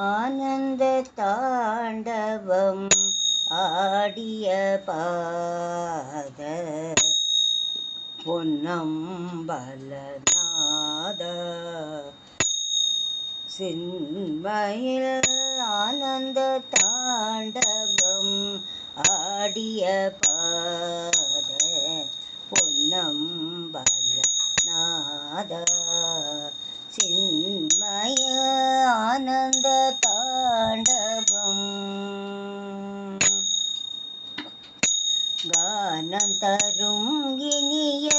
ஆனந்த தாண்டவம் ஆடிய பாத பொன்னம்பலநாத சின்மயில் ஆனந்த தாண்டவம் ஆடிய பாத பொன்னம்பலநாத சின்மய ஆனந்த தாண்டவம் கானம் தரும் இனிய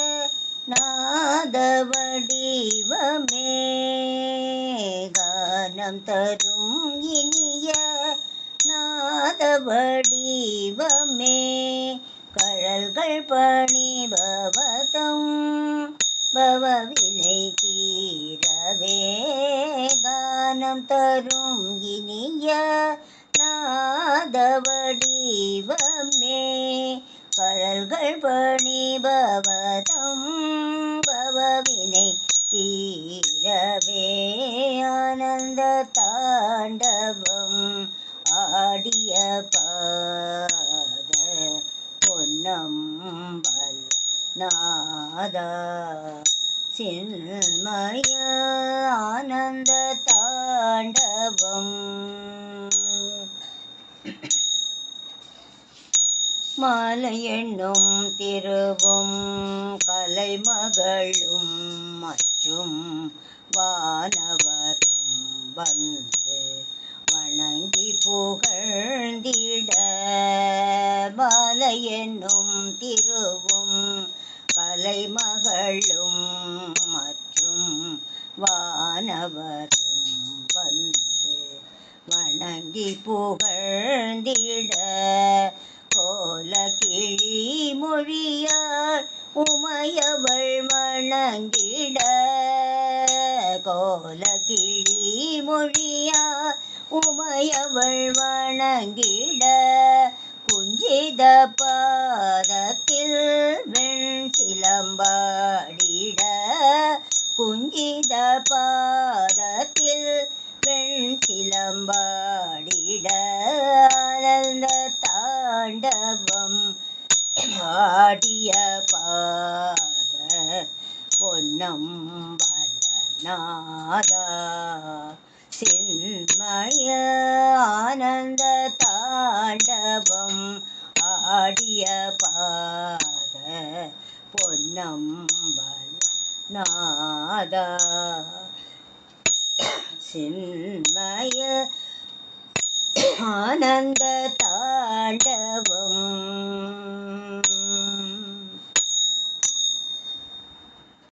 நாத வடிவமே கானம் தரும் இனிய நாத வடிவமே கழல்கள் பணிபவதம் பவவினை தீரவே கானம் தரும் இனிய நாத வடிவமே கழல்கள் பணிபவதம் பவவினை தீரவே ஆனந்த தாண்டவம் ஆடிய பாத பொன்னம்பலநாத சின்மய ஆனந்த தாண்டவம் மாலை எண்ணும் திருவும் கலைமகளும் மற்றும் வானவரும் வந்து வணங்கி புகழ்ந்திட மாலை எண்ணும் திருவும் கலைமகளும் மற்றும் வானவரும் வந்து வணங்கி புகழ்ந்திட கோல கிளி மொழியார் உமையவள் வணங்கிட கோல கிளி மொழியார் உமையவள் வணங்கிட குஞ்சித பாதத்தில் வெண் சிலம்பாடிட குஞ்சித பாதத்தில் வெண் சிலம்பாடிட ஆனந்த தாண்டவம் ஆடிய பாத பொன்னம்பலநாத சின்மய ஆனந்த தாண்டவம் ஆடிய பாத பொன்னம்பலநாத சின்மய ஆனந்த